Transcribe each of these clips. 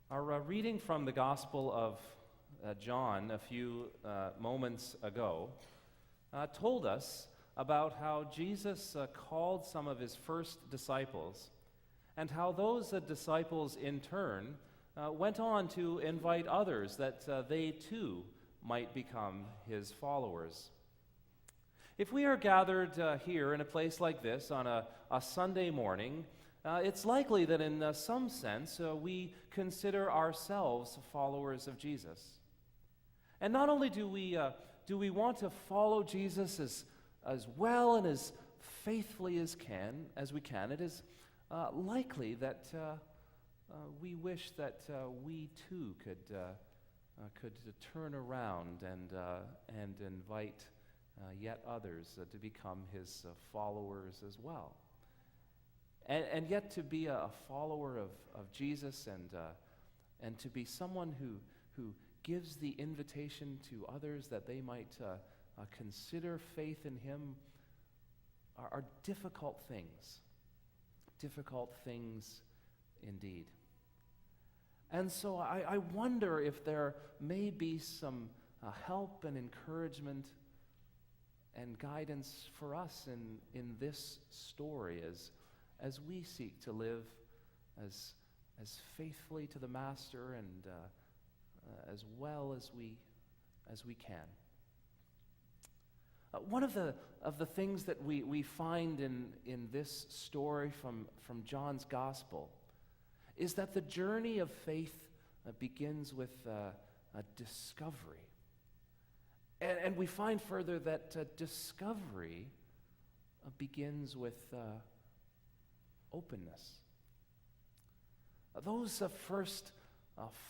Our reading from the Gospel of John a few moments ago told us about how Jesus called some of his first disciples, and how those disciples in turn went on to invite others that they too might become his followers. If we are gathered here in a place like this on a Sunday morning, it's likely that in some sense we consider ourselves followers of Jesus. And not only do we want to follow Jesus as well and as faithfully as we can, it is likely that we wish that we too could turn around and invite yet others to become his followers as well. And yet to be a follower of Jesus and to be someone who gives the invitation to others that they might consider faith in him are difficult things. Difficult things indeed. And so I wonder if there may be some help and encouragement and guidance for us in this story as we seek to live as faithfully to the Master and as well as we can. One of the things that we find in this story from John's Gospel is that the journey of faith begins with a discovery. And we find further that discovery begins with openness. Those first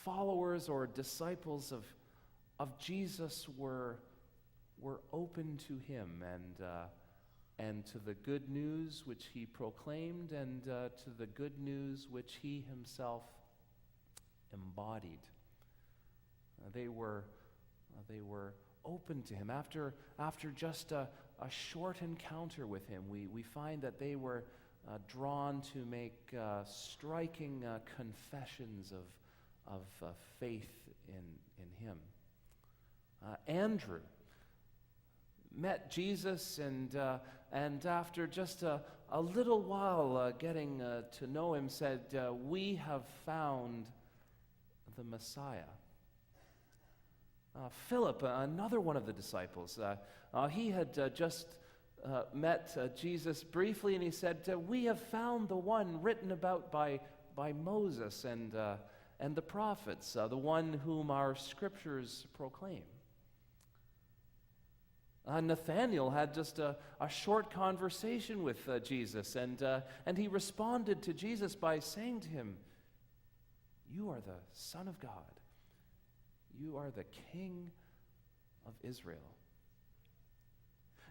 followers or disciples of Jesus were open to him and to the good news which he proclaimed and to the good news which he himself embodied. They were open to him. After just a short encounter with him, we find that they were drawn to make striking confessions of faith in him. Andrew met Jesus, and after just a little while getting to know him, said, "We have found the Messiah." Philip, another one of the disciples, he had just met Jesus briefly, and he said, "We have found the one written about by Moses and the prophets, the one whom our scriptures proclaim." Nathanael had just a short conversation with Jesus, and he responded to Jesus by saying to him, "You are the Son of God. You are the King of Israel."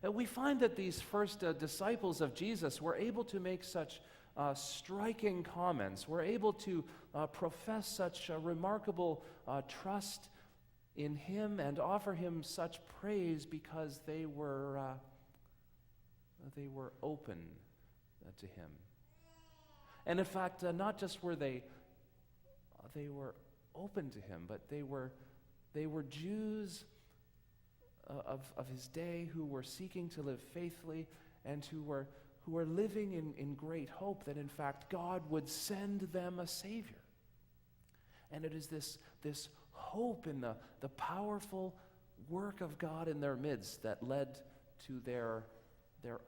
And we find that these first disciples of Jesus were able to make such striking comments, were able to profess such remarkable trust in him and offer him such praise because they were open to him. And in fact, not just were they were open to him, but they were Jews of his day who were seeking to live faithfully and who were living in great hope that in fact God would send them a Savior. And it is this hope in the powerful work of God in their midst that led to their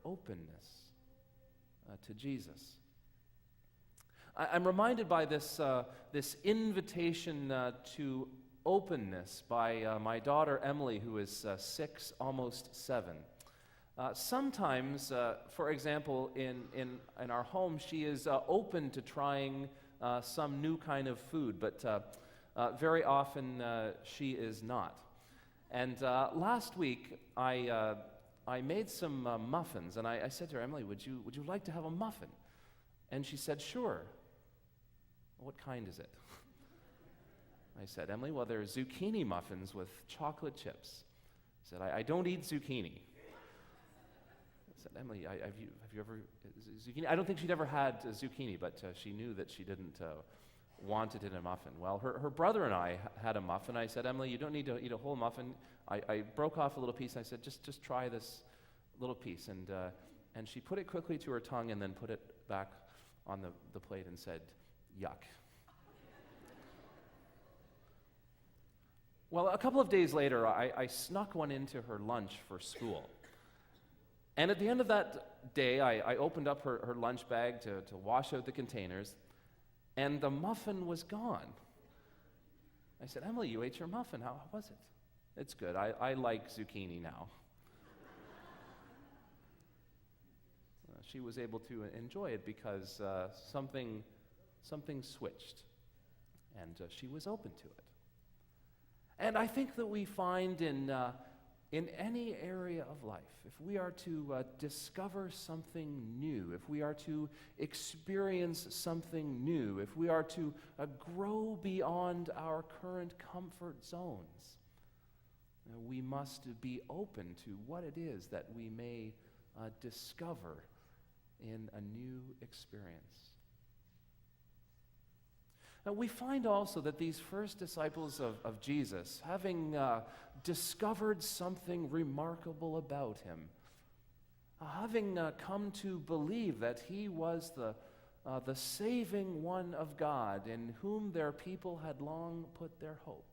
openness to Jesus. I'm reminded by this invitation to openness by my daughter Emily, who is 6, almost 7. Sometimes, for example, in our home, she is open to trying some new kind of food, but very often she is not. And last week I made some muffins, and I said to her, "Emily, would you like to have a muffin?" And she said, "Sure." "What kind is it?" I said, "Emily, well, there are zucchini muffins with chocolate chips." I said, I don't eat zucchini." I said, "Emily, have you ever zucchini?" I don't think she'd ever had zucchini, but she knew that she didn't wanted in a muffin. Well, her brother and I had a muffin. I said, Emily, you don't need to eat a whole muffin. I broke off a little piece, and I said, just try this little piece. And she put it quickly to her tongue and then put it back on the plate and said, yuck. Well, a couple of days later, I snuck one into her lunch for school. And at the end of that day, I opened up her lunch bag to wash out the containers, and the muffin was gone. I said, Emily, you ate your muffin. How was it? It's good. I like zucchini now. She was able to enjoy it because something switched, and she was open to it. And I think that we find in any area of life, if we are to discover something new, if we are to experience something new, if we are to grow beyond our current comfort zones, we must be open to what it is that we may discover in a new experience. Now, we find also that these first disciples of Jesus, having discovered something remarkable about him, having come to believe that he was the saving one of God in whom their people had long put their hope,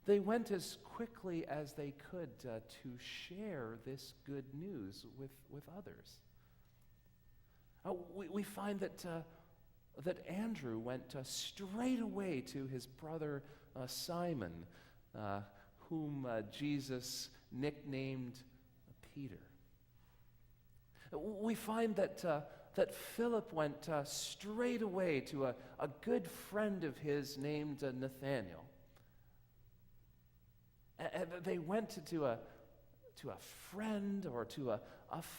they went as quickly as they could to share this good news with others. We find that Andrew went straight away to his brother Simon, whom Jesus nicknamed Peter. We find that Philip went straight away to a good friend of his named Nathanael. And they went to a friend or to a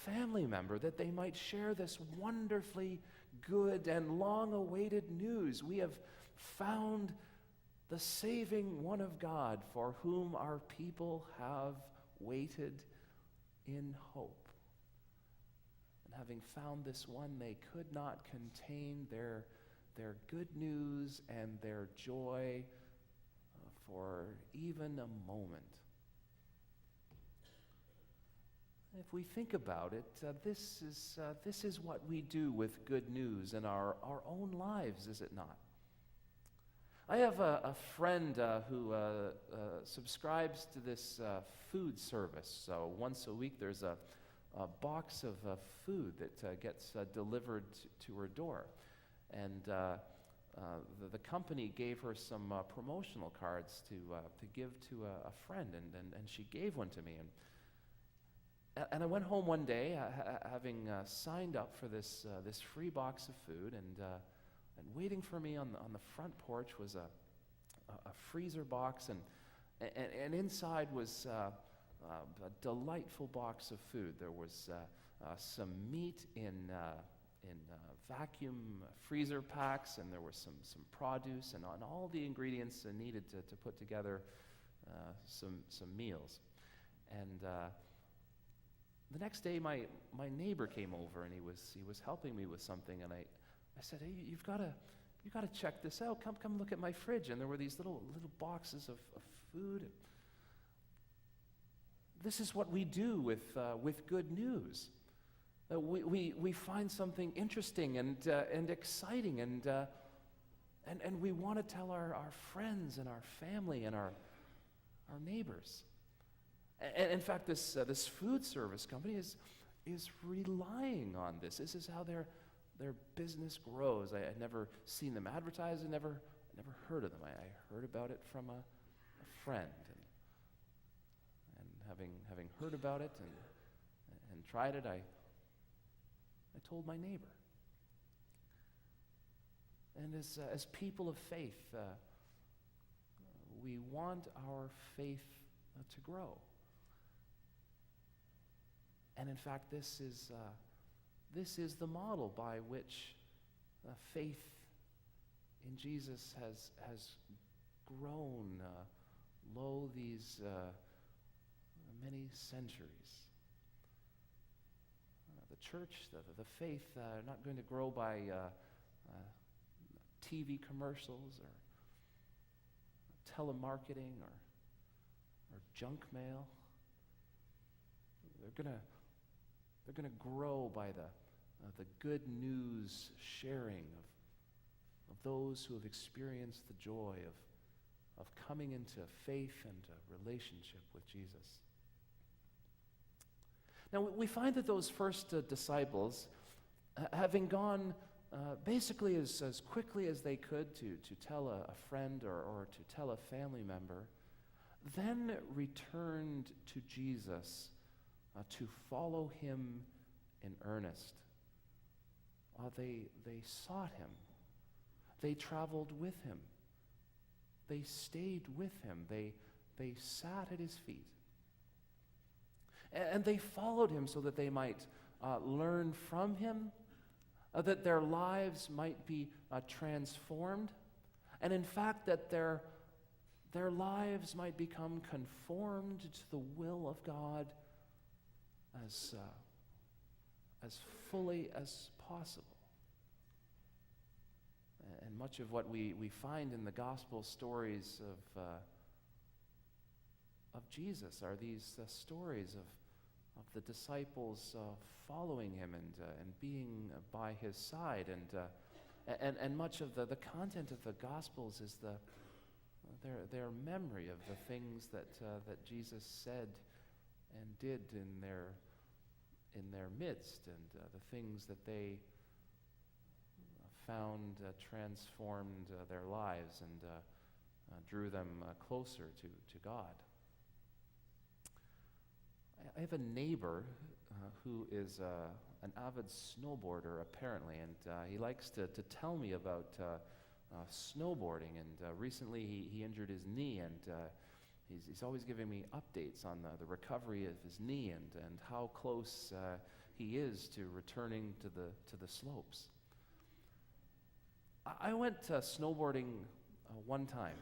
family member that they might share this wonderfully good and long-awaited news. We have found the saving one of God for whom our people have waited in hope. And having found this one, they could not contain their good news and their joy for even a moment. If we think about it, this is what we do with good news in our own lives, is it not? I have a friend who subscribes to this food service. So once a week there's a box of food that gets delivered to her door. And the company gave her some promotional cards to give to a friend, and she gave one to me. And I went home one day, having signed up for this free box of food, and waiting for me on the front porch was a freezer box, and inside was a delightful box of food. There was some meat in vacuum freezer packs, and there was some produce, and all the ingredients needed to put together some meals. And the next day, my neighbor came over, and he was helping me with something, and I said, "Hey, you've got to check this out. Come look at my fridge." And there were these little boxes of food. This is what we do with good news. We find something interesting and exciting, and we want to tell our friends and our family and our neighbors. And in fact, this food service company is relying on this. This is how their business grows. I had never seen them advertised. I never heard of them. I heard about it from a friend, and having heard about it and tried it, I told my neighbor. And as people of faith, we want our faith to grow. And in fact, this is the model by which faith in Jesus has grown these many centuries. The church, the faith, not going to grow by TV commercials or telemarketing or junk mail. They're gonna grow by the good news sharing of those who have experienced the joy of coming into faith and a relationship with Jesus. Now, we find that those first disciples, having gone basically as quickly as they could to tell a friend or to tell a family member, then returned to Jesus to follow him in earnest. They sought him. They traveled with him. They stayed with him. They sat at his feet. And they followed him so that they might learn from him, that their lives might be transformed, and in fact that their lives might become conformed to the will of God as fully as possible. And much of what we find in the gospel stories of Jesus are these stories of the disciples following him and being by his side. And much of the content of the Gospels is their memory of the things that Jesus said and did in their midst, and the things that they found transformed their lives and drew them closer to God. I have a neighbor who is an avid snowboarder, apparently, and he likes to tell me about snowboarding. And recently he injured his knee, and he's always giving me updates on the recovery of his knee and how close he is to returning to the slopes. I went snowboarding one time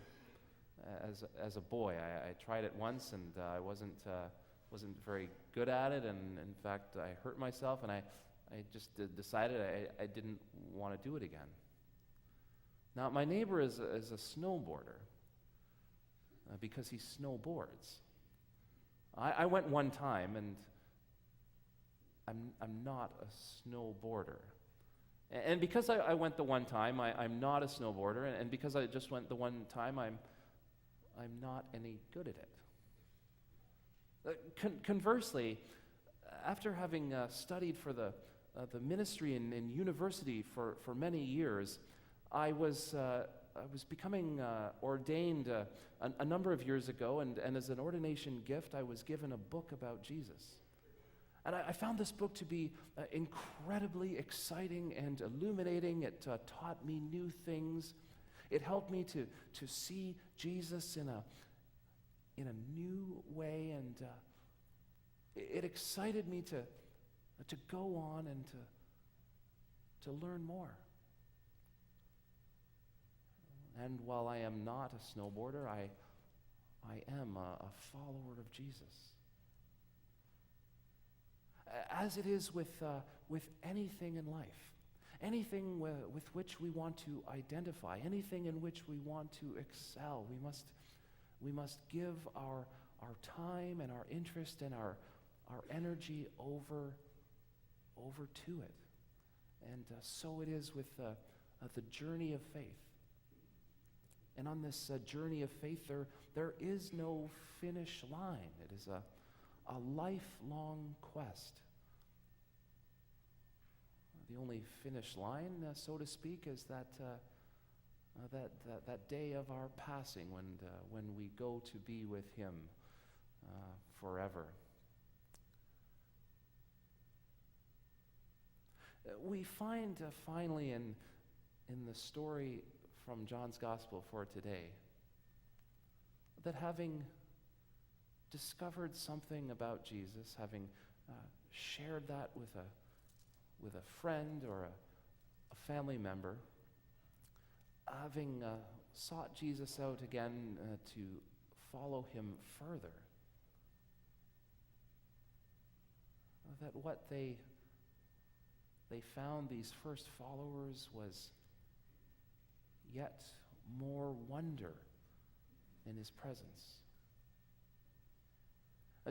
as a boy. I tried it once, and I wasn't very good at it, and in fact I hurt myself, and I just decided I didn't want to do it again. Now my neighbor is a snowboarder because he snowboards. I went one time, and I'm not a snowboarder. And because I went the one time, I'm not a snowboarder, and because I just went the one time, I'm not any good at it. Conversely, after having studied for the ministry in university for many years, I was becoming ordained a number of years ago, and as an ordination gift, I was given a book about Jesus. And I found this book to be incredibly exciting and illuminating. It taught me new things. It helped me to see Jesus in a new way, and it excited me to go on and to learn more. And while I am not a snowboarder, I am a follower of Jesus. As it is with anything in life, anything with which we want to identify, anything in which we want to excel, we must give our time and our interest and our energy over to it. And so it is with the journey of faith. And on this journey of faith, there is no finish line. It is a lifelong quest. The only finish line, so to speak, is that day of our passing when we go to be with Him forever. We find finally in the story from John's Gospel for today that having discovered something about Jesus, having shared that with a friend or a family member, having sought Jesus out again to follow Him further, that what they found, these first followers, yet more wonder in his presence.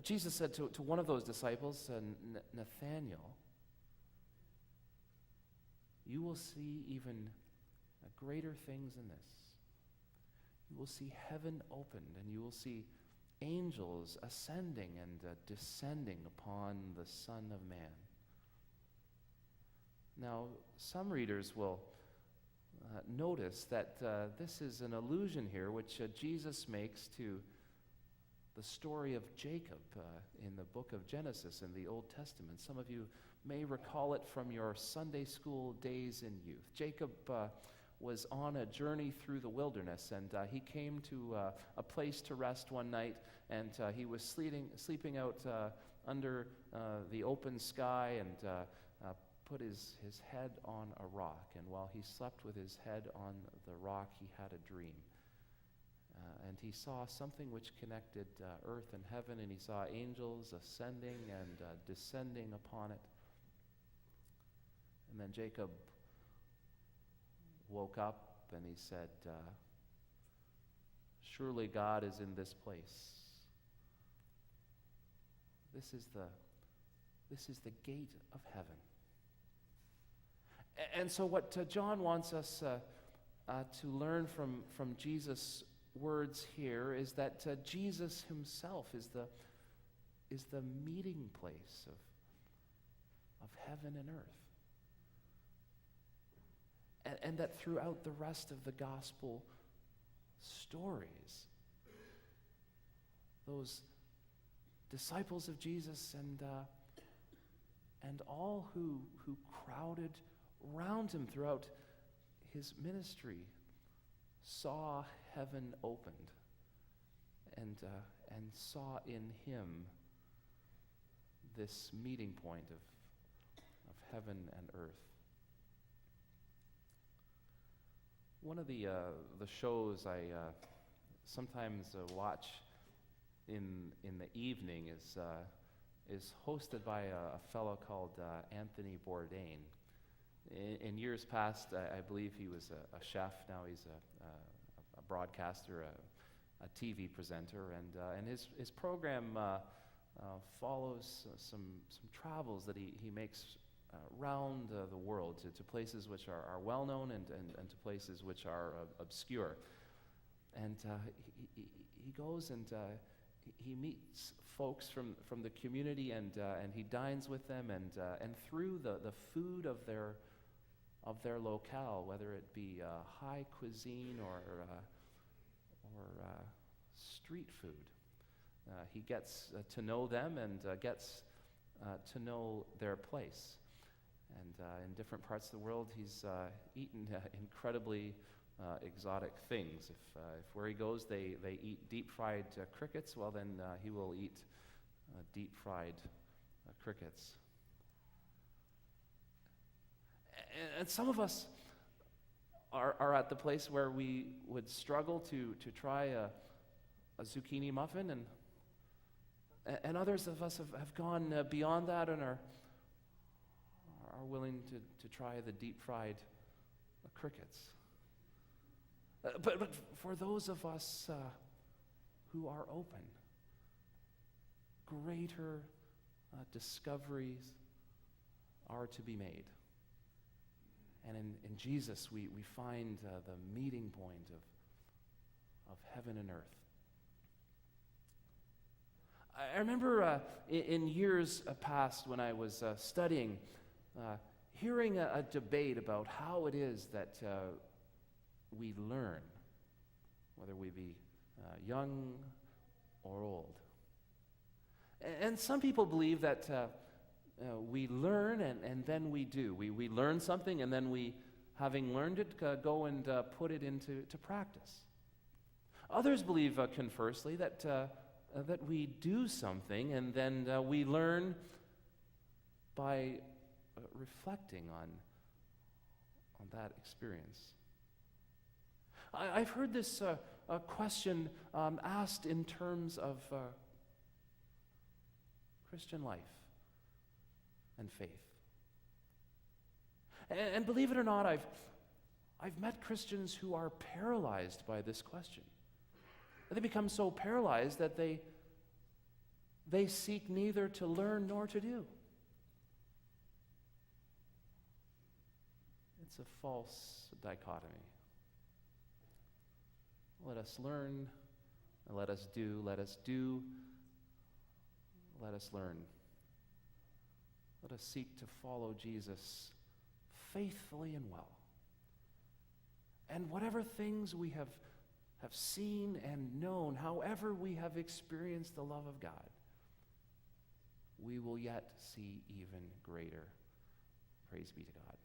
Jesus said to one of those disciples, Nathanael, "You will see even greater things than this. You will see heaven opened, and you will see angels ascending and descending upon the Son of Man." Now, some readers will notice that this is an allusion here which Jesus makes to the story of Jacob in the book of Genesis in the Old Testament. Some of you may recall it from your Sunday school days in youth. Jacob was on a journey through the wilderness, and he came to a place to rest one night, and he was sleeping out under the open sky, and put his head on a rock. And while he slept with his head on the rock, he had a dream. And he saw something which connected earth and heaven, and he saw angels ascending and descending upon it. And then Jacob woke up and he said, "Surely God is in this place. This is the gate of heaven." And so what John wants us to learn from Jesus' words here is that Jesus himself is the meeting place of heaven and earth. And that throughout the rest of the gospel stories, those disciples of Jesus and all who crowded around him throughout his ministry saw heaven opened and saw in him this meeting point of heaven and earth. One of the shows I sometimes watch in the evening is hosted by a fellow called Anthony Bourdain. In years past, I believe he was a chef. Now he's a broadcaster, a TV presenter, and his program follows some travels that he makes around the world to places which are well known and to places which are obscure. And he goes and he meets folks from the community, and he dines with them, and through the food of their locale, whether it be high cuisine or street food, he gets to know them and gets to know their place. And in different parts of the world, he's eaten incredibly exotic things. If where he goes they eat deep-fried crickets, well then he will eat deep-fried crickets. And some of us are at the place where we would struggle to try a zucchini muffin, and others of us have gone beyond that and are willing to try the deep-fried crickets. But for those of us who are open, greater discoveries are to be made. And in Jesus, we find the meeting point of heaven and earth. I remember in years past when I was studying, hearing a debate about how it is that we learn, whether we be young or old. And some people believe that we learn and then we do. We learn something and then we, having learned it, go and put it into practice. Others believe, conversely, that we do something and then we learn by reflecting on that experience. I've heard this question asked in terms of Christian life and faith. And believe it or not, I've met Christians who are paralyzed by this question. They become so paralyzed that they seek neither to learn nor to do. It's a false dichotomy. Let us learn, and let us do, let us do, let us learn. Let us seek to follow Jesus faithfully and well. And whatever things we have seen and known, however we have experienced the love of God, we will yet see even greater. Praise be to God.